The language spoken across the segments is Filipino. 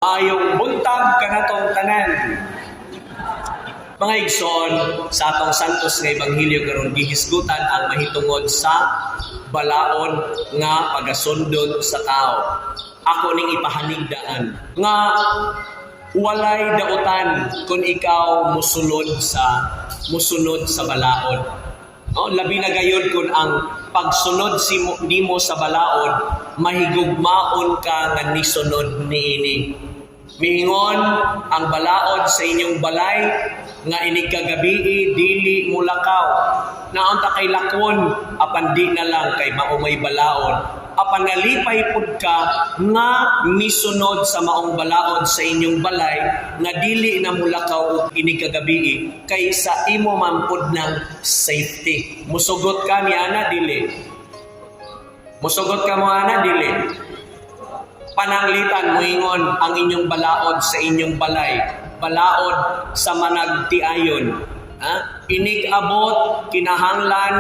Ayong buntag kanatong tanan. Mga igsoon, sa atong santos nga ebanghelyo karon gihisgutan ang mahitungod sa balaod nga pagasundon sa tao. Ako ning ipahanigdaan nga walay dautan kung ikaw musunod sa balaod. Labi na gayud kung ang pagsunod nimo sa balaod mahigugmaon ka nga nisunod niini. Miingon ang balaod sa inyong balay nga inig kagabii dili mulakaw. Naon ta kay lakon apan di na lang kay maumay balaod. Apan nalipay pud ka nga misunod sa maong balaod sa inyong balay nga dili na mulakaw ug inig kagabii kay sa imo man pud ng safety. Musugot ka ni ana dili. Musugot ka mo ana dili. Pananglitan moingon ang inyong balaod sa inyong balay, balaod sa managtiayon. Inig abot kinahanglan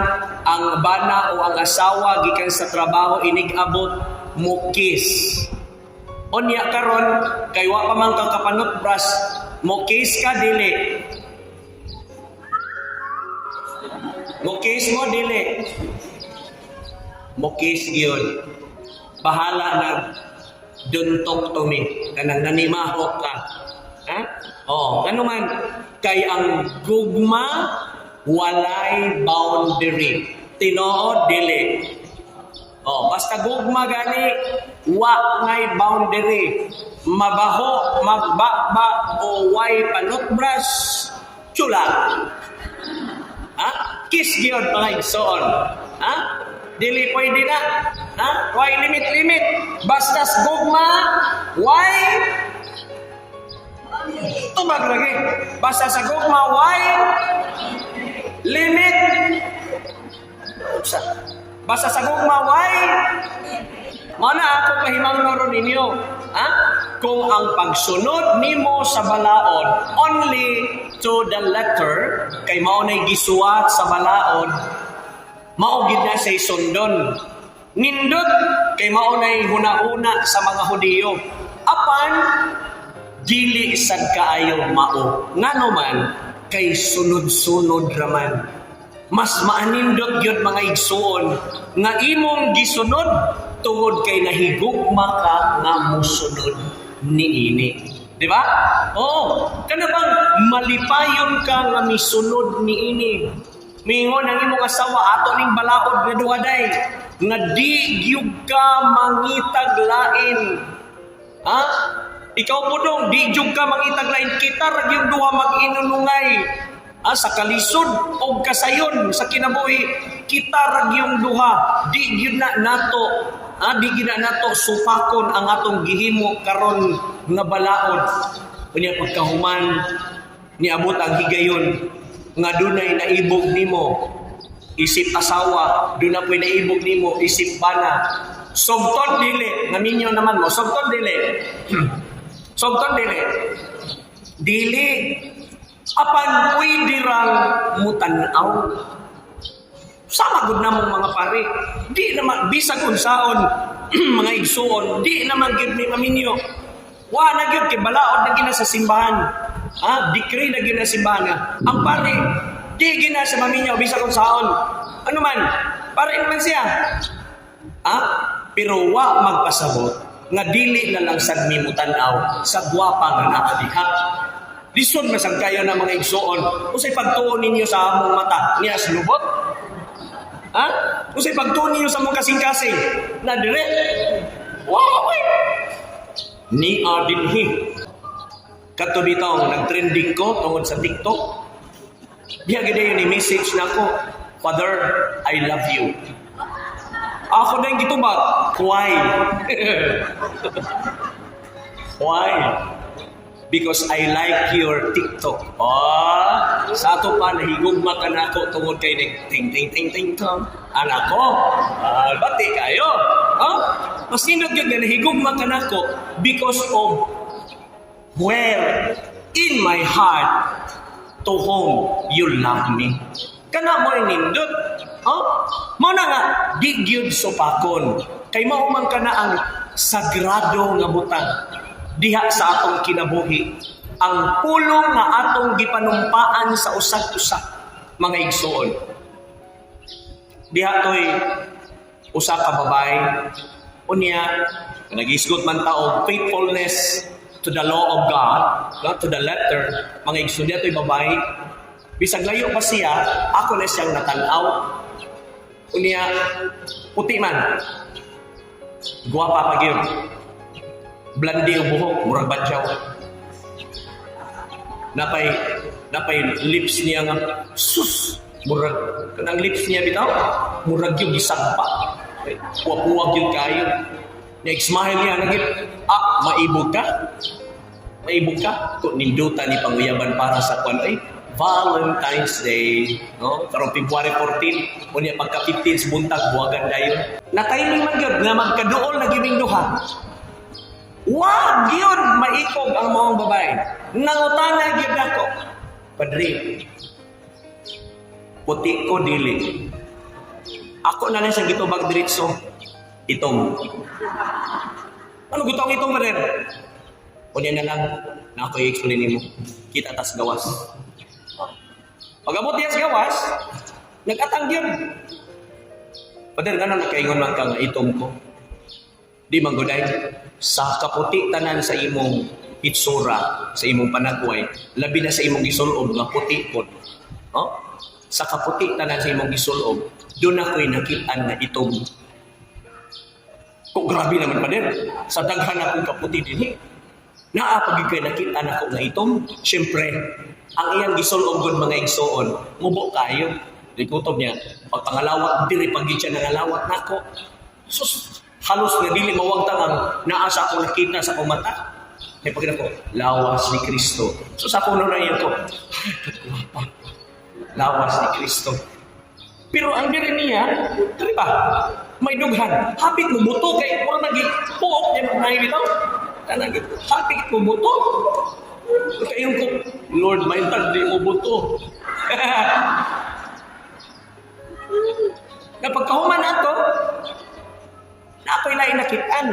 ang bana o ang asawa gikan sa trabaho, inig abot mukis. Onya karon kay wa pa man ka kapanutbras, mukis ka dili. Mukis mo dili. Mukis gyud. Bahala na duntok to me, kanang nanimahok ka. Ano man, kay ang gugma walay boundary. Tinuod dili. Basta gugma gani, wa ngay boundary. Mabaho, magbaba o way panutbras, chula. Kiss gyud mga igsoon. Dili pwede na. Why limit? Basta gugma, why? Tumag lagi. Basta sa gugma, why? Limit. Basta sa gugma, why? Mana ako pahimang noro ninyo. Kung ang pagsunod nimo sa balaod only to the letter, kay maunay gisuwat sa balaod, maugid na sa sundon. Nindot kay maunay huna-una sa mga Hudiyo. Apan dili sad kaayo mao. Ngano man kay sunod-sunod raman. Mas maanindot gyud mga igsuon nga imong gisunod tungod kay nahigugma ka nga musunod niini. Di ba? Kana bang malipayon ka nga misunod niini. Mingon ang imong asawa ato ning balaod nga duhaday nga di gyud ka mangitag lain. Ikaw pudong di gyud ka mangitag lain, kita ra gyud duha mag-inunungay. Sa kalisod o kasayon sa kinabuhi, kita ra gyud duha di gyud na nato di gyud na nato supakon ang atong gihimo karon nga balaod. Unya pagkahuman niabot ang higayon nga dunay naibog nimo isip asawa, dunay na naibog nimo isip bana. Sugton dili, ngaminyo naman mo, sugton dili. Sugton dili. Dili apan pwede rang mutanaw. Sama gud namong mga pare. Di naman bisag unsaon mga igsuon, di naman gid ni ngaminyo. Wa na gyud kay balaod na gina sa simbahan. Decree na gina simbahan nga. Ang pare, di gina sa maminyo, bisag kung saon. Ano man, pare naman siya. Pero wa magpasabot, nga dili na lang sad mimutanaw sa gwapa nga nakadiha. Lison masag kayo na mga igsoon. Usay pagtuon ninyo sa among mata, niya slubot? Usay pagtuon ninyo sa among kasing-kasing, na dire? Wow! Ni adinhi. Kato bitong nag-trending ko tungod sa TikTok. Diya gid ni message nako, Father, I love you. Ako na yung gitubag. Why? Why? Because I like your TikTok. Sa ato pa nahigugma ka na ako tungod kay ting ting ting ting tong. Anak ko, bati kayo. Mas nindot yun na nahigugma ka na ako because of where in my heart to whom you love me. Kana mo nindot. Mo na nga di gyud supakon. Kay mao man kana ang sagrado nga butang. diha sa atong kinabuhi. Ang pulong nga atong gipanumpaan sa usag-usa, mga igsoon. Diha to'y usa ka babae, unya, nag-isgot man ta og faithfulness to the law of God, not to the letter, mga igsoon, diha to'y babae. Bisag layo pa siya, ako na siyang natanaw. Unya, puti man. Guwapa pa gyud. Blandi ang buhok, murag badyaw. Napay lips niya nga, sus, murag, kanang lips niya bitaw, murag yung gisagpa. Puwa-puwag yung kayo. Nag-smile niya, maibog ka? Maibog ka? Kung ninduta ni Panguyaban para sa kwan, Valentine's Day, no? Karong February 14, unya pagka 15 buntag buwagan dayon. Natayning man gyud nga magkaduol na gibing duha. Wag yun maikog ang mga babae. Nangutana gyud ako. Padre, puti ko dili. Ako na lang siyang gitubag diretso. Itong. Ano gutong itong marer? Unya na lang na ako i-explain nimo. Kita tas gawas. Pag-abot niya sa gawas, nag-atang yun. Pader, gano'n nakaingon lang ka nga itom ko. Di mangguday, sa kaputi tanan sa imong itsura, sa imong panagway, labi na sa imong gisulob, nga puti po. Oh? Sa kaputi tanan sa imong gisulob, doon ako'y nakitaan na itom. Kung grabe naman, Pader, sa daghan akong kaputi din, naapagig kayo nakitaan ako nga itom. Siyempre, ang iyang gisulogod mga igsoon, mubo kayo. Dikutob niya, pagpangalawat, diri pagid siya nangalawat nako. Sus, halos nga dili mawagtang ang naasa ako nakita sa akong mata. May pagkita ko, lawas ni Kristo. Sus, ako na yun ko, ay, lawas ni Kristo. Pero ang diri niya, diri ba? May dughan. Hapit mo buto kay mura nag-puok niya magnahin ito. Hapit mo buto. Kayong ko, Lord, may di mo buto. Kapag kahuman ato, na ako'y lain nakitaan.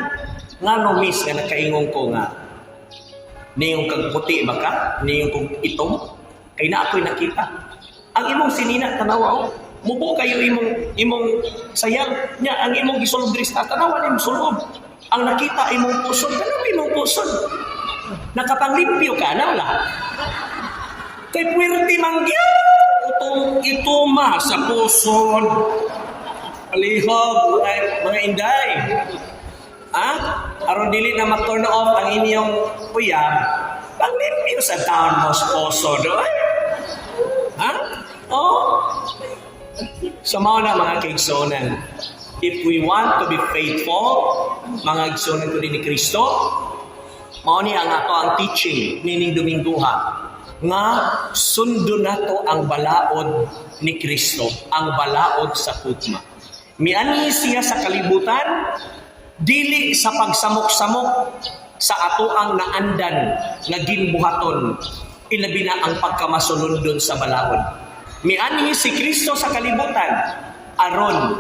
Nga no, miss, nga nakaingong ko nga, niyong kang puti ba ka? Niyong kong itong? Kaya na ako'y nakita. Ang imong sinina, tanawa o, mubo kayo imong sayang niya, ang imong gisulog drista, tanawa na imong sulog. Ang nakita imong pusod, tanawa imong pusod. Nakapanglimpyo ka na wala. Kay puwerte mangya. Ituma sa pusod. Palihog, mga inday. Ha? Aron dili na mag-turn off ang inyong uyab, panglimpyo sa town mo sa pusod. Ha? Oh? So mga na mga kaigsonan, if we want to be faithful, mga kaigsonan ko din ni Kristo, mao ni ang ato ang teaching nining Dominguha nga sundo nato ang balaod ni Kristo, ang balaod sa kugma. Miani siya sa kalibutan, dili sa pagsamok-samok sa ato ang naandan nga ginbuhaton, ilabi na ang pagkamasulundon sa balaod. Miani si Kristo sa kalibutan aron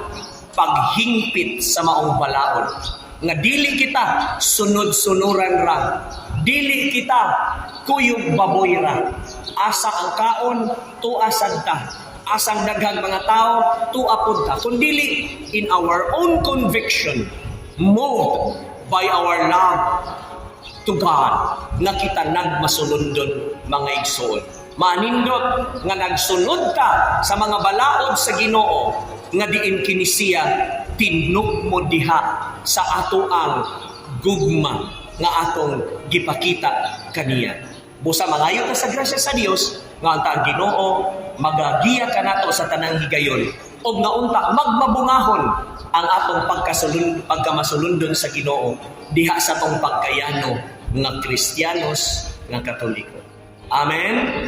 paghingpit sa maong balaod. Nga dili kita sunod-sunuran ra, dili kita kuyog baboy ra. Asa ang kaon, tuasad ta. Asang daghang mga tao, tuapod ta. Kundili in our own conviction, moved by our love to God, na kita nagmasulundon mga igsoon. Manindot nga nagsunod ka sa mga balaod sa Ginoo, nga diin kini siya tinuk mo diha sa ato ang gugma nga atong gipakita kaniya. Busa mangayo ta sa grasya sa Dios nga ang Ginoo magagiya kanato sa tanang higayon ug nga unta magmabungahon ang atong pagkamasulundon sa Ginoo diha sa atong pagkayano nga Kristiyanos nga Katoliko. Amen.